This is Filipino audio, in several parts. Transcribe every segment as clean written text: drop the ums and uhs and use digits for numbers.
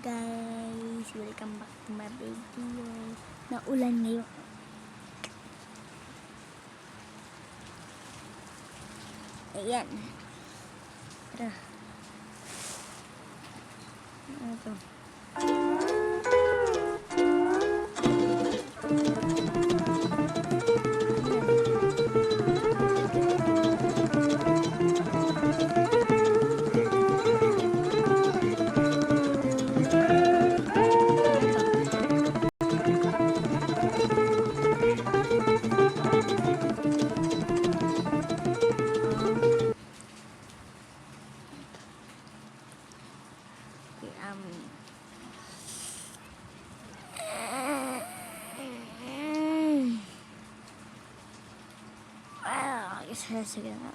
guys, welcome back to my video. Naulan ngayon. Ayan. Tara. Ano to? Sige nga.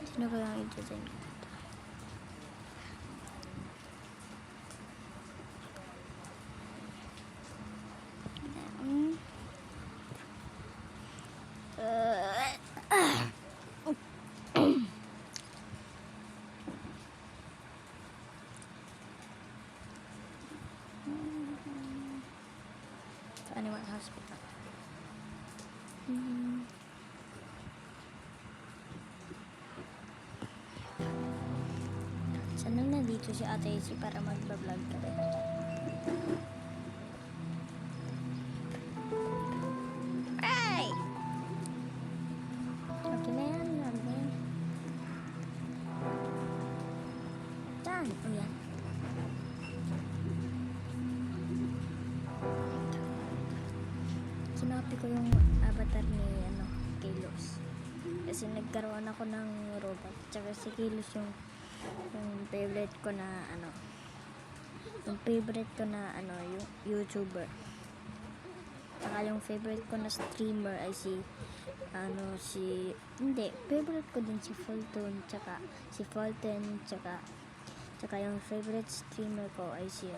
Sino ba yung i-design ko? Animal hospital. Sana nandito si Ate Isi para mag-vlog kami. Ay! Okay na yan. Saan? O yan. Sinabi ko yung avatar ni Kilos. Kasi nagkaroon ako ng robot. Tsaka si Kilos yung favorite ko na yung YouTuber. Tsaka yung favorite ko na streamer ay favorite ko din si Fulton, tsaka yung favorite streamer ko ay si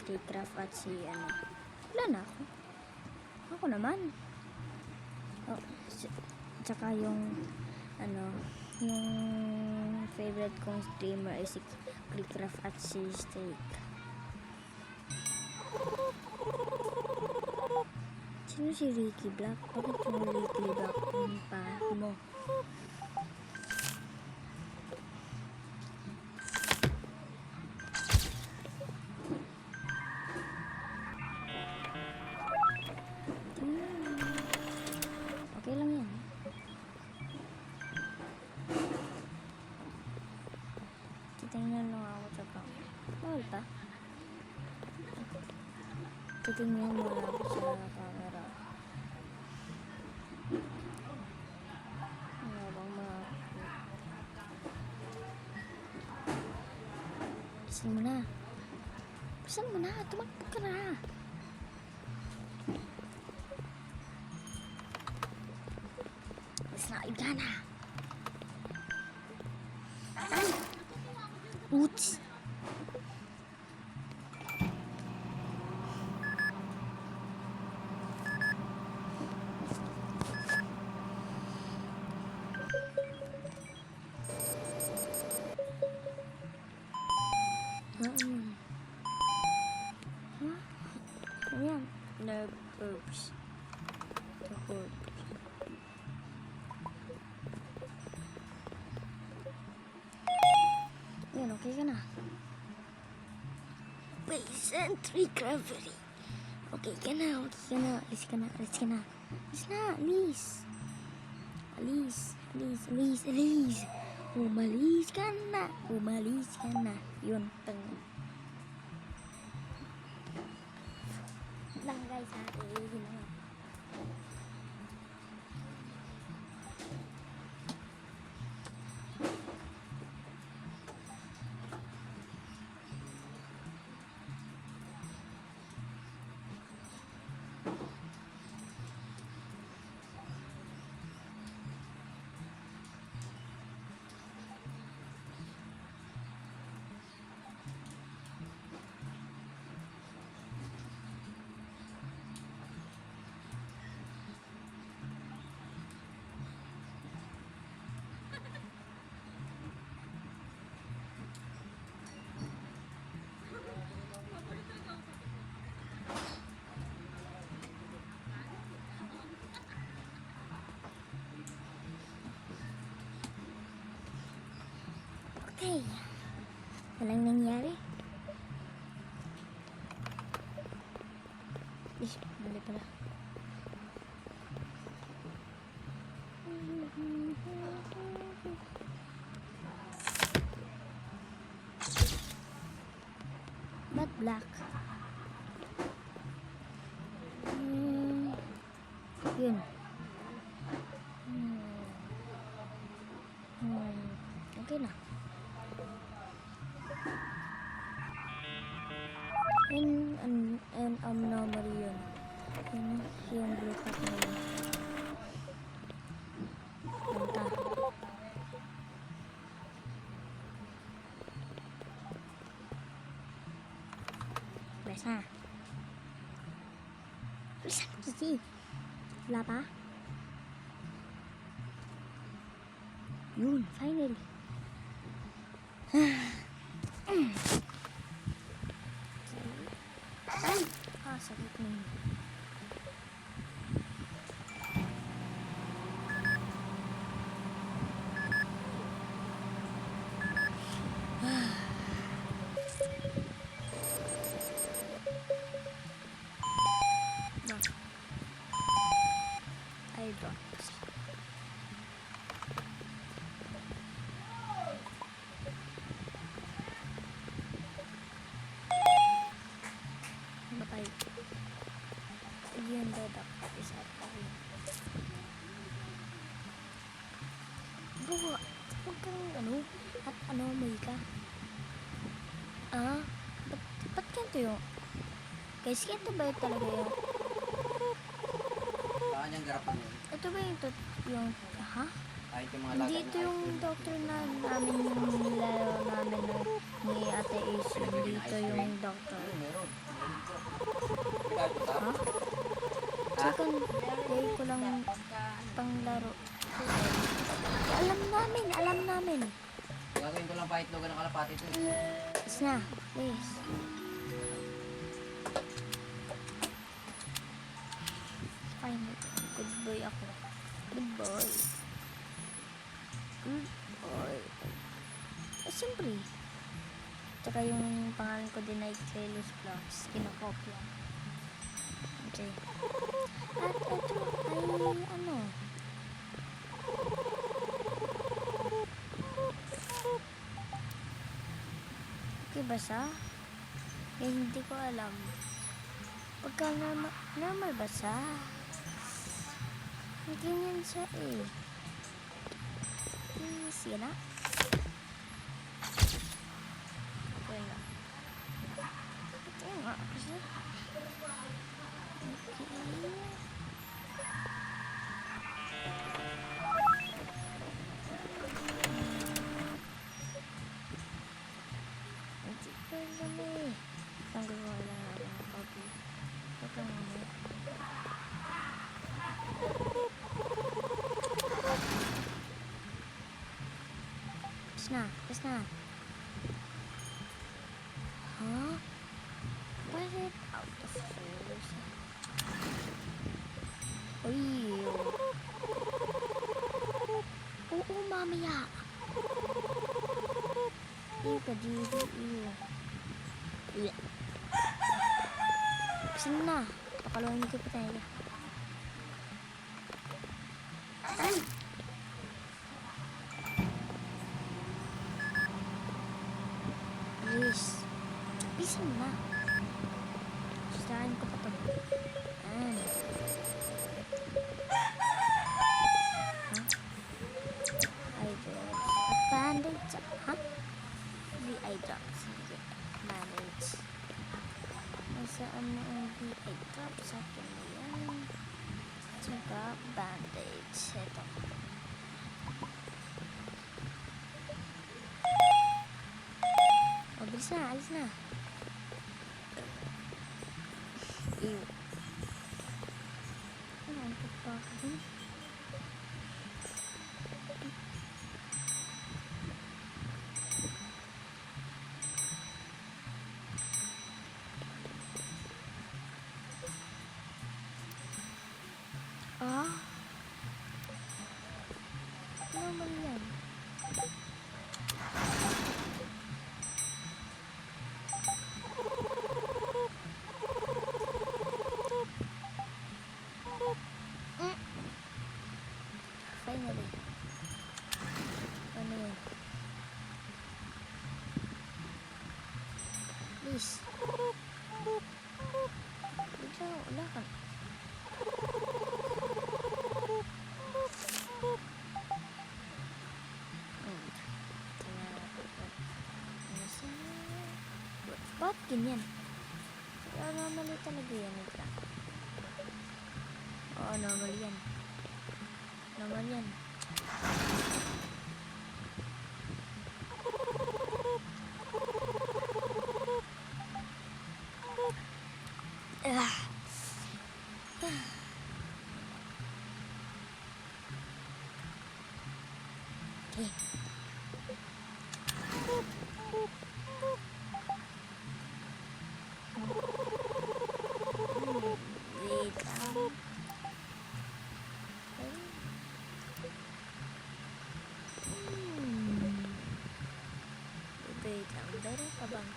Craycraft at wala na ako naman. Tsaka yung favorite kong streamer ay si Craycraft at si Steak. Sino si Ricky Black? Bakit yung Ricky Black yung pa mo? Okay lang yan. Titingnan lang ako sa camera. Bawal pa? Titingnan mo lang ako sa camera. Ano bang mga... Bisan mo na. Tumakbo ka na. Gana. Oops. Ayan. Nerve herbs. Yan, okay ka na. Patient recovery. Okay ka na. Alis ka na. Alis. Umalis ka na. Yun. Lang guys, ha. Walang nangyari. Mali pala. Ba't black? Yun. Okay na. And anomaly yun. Yung blue cut na yun. Punta. Besa. Bilisan mo kasi. Wala pa? Yun, finally. Sakit na yun. Eye drops. Batay. Yun dadak. Isa pa rin. Bro, huwag kang at may ka. Ba't ganito yun? Guys, ganito ba yun talaga yun? Saan yung garapan yun? Ito ba yung ha? Kahit yung mga Hindi ito yung doctor na namin yung nilaro namin ni Ate Ace. Dito yung doctor. Meron. Ha? Second day ko lang panglaro. Alam namin. Gagawin ko lang pa itlogan ng kalapati ito. Is na, please. Fine. Good boy ako. Good boy. Good boy. Siyempre. Tsaka yung pangalan ko din ay Clelis Vlogs. Kinokopya. Okay. At ito ay okay ba siya? Hindi ko alam. Pagka normal ba siya? Ganyan siya eh. Sige na. Okay na. Ito nga kasi. Ang gawa lang natin ng copy. Ito lang naman. Tapos na. Huh? Why is it out of focus? Uy. Oo, mamaya. Iya. Sino na? Pakaluan ko pa tayo. Ay! Please. Bisan na. Sustahan ko pa ito. Ayan. Eye drops. Bandage. Ha? Hindi eye drops. Sige. Bandage. Nasaan mo ang eye drops? Sa akin na yan. Tsaka bandage. Ito. Bilis na, alis na. Ew. Ang pagpapagin. Normal yan. ganyan. Normally talaga yan, itra. Oo, normal yan. Normal yan. Ah. Okay. Wait lang. Wait lang. Meron ka bang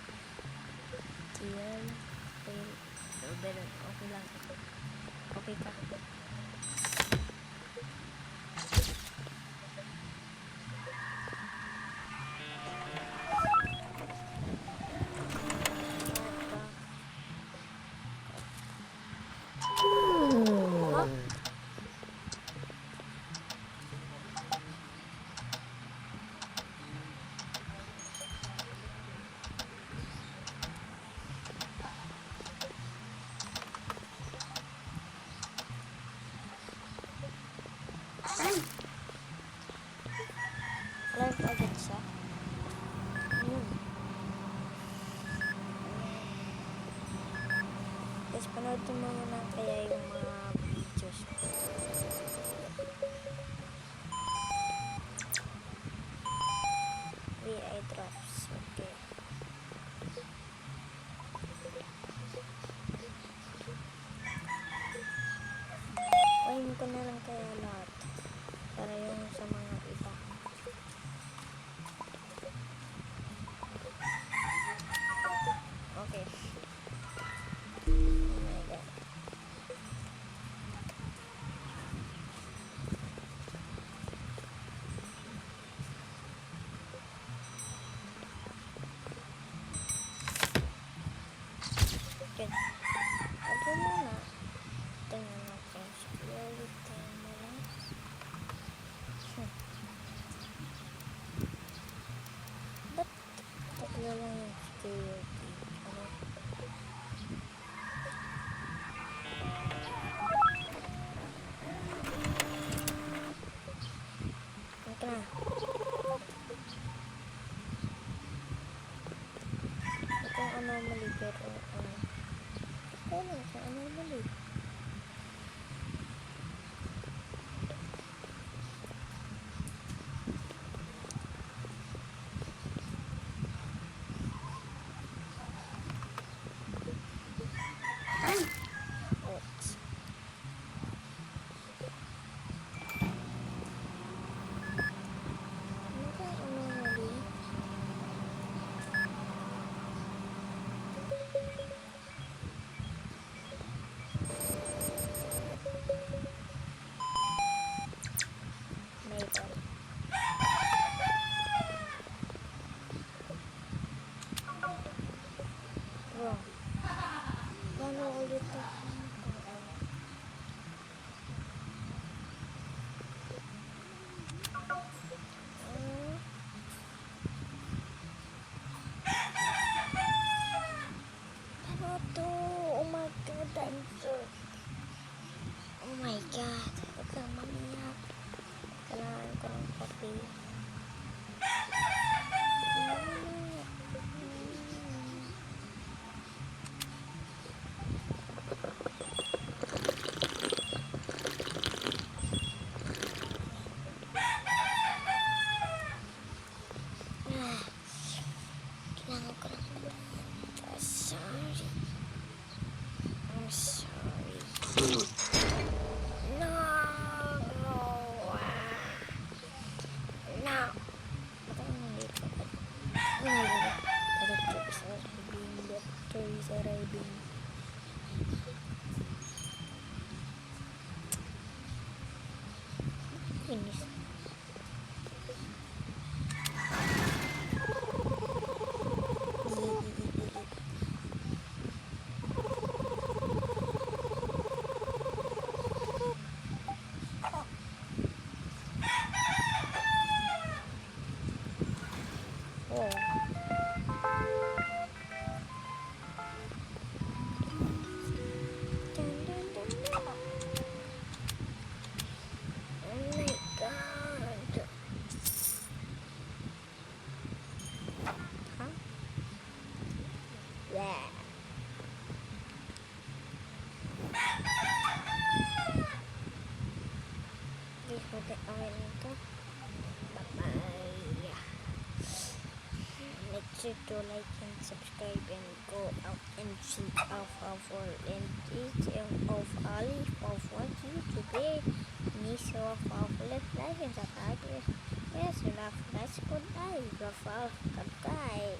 kill? Meron. Okay lang. Okay ka. Huh? Live agad siya. Yun. Guys, panoodin mo muna kaya yung mga videos ko. VI drops. Okay. Kuhain ko na lang kaya lahat. Para yung sa mga iba. Okay. Oh my God. Good. Ako muna. Tingnan natin. Security mo lang. Ba't tatlo lang yung security? Ano? Ito na. Ito ang anomaly pero ano? Ito lang sa anomaly. Oops. Ano ba ang anomaly? Mayroon. Bro. Paano ulit ito? Ano to? Oh my God, I'm so... Oh my God. Huwag kang mamiyak. Kailangan ko ng kape. Kailangan ko ng kape. Sorry. I'm sorry. No! No! No! Ba't ako nandito agad? Oh my God. The doctor is arriving. Doctor is arriving. Finish. Oh. Okay, okay nito. Bye-bye. Make sure to like and subscribe and go out and see of our and each of all of what YouTube is of our life and subscribe. Yes, love, that's good. I love our guy.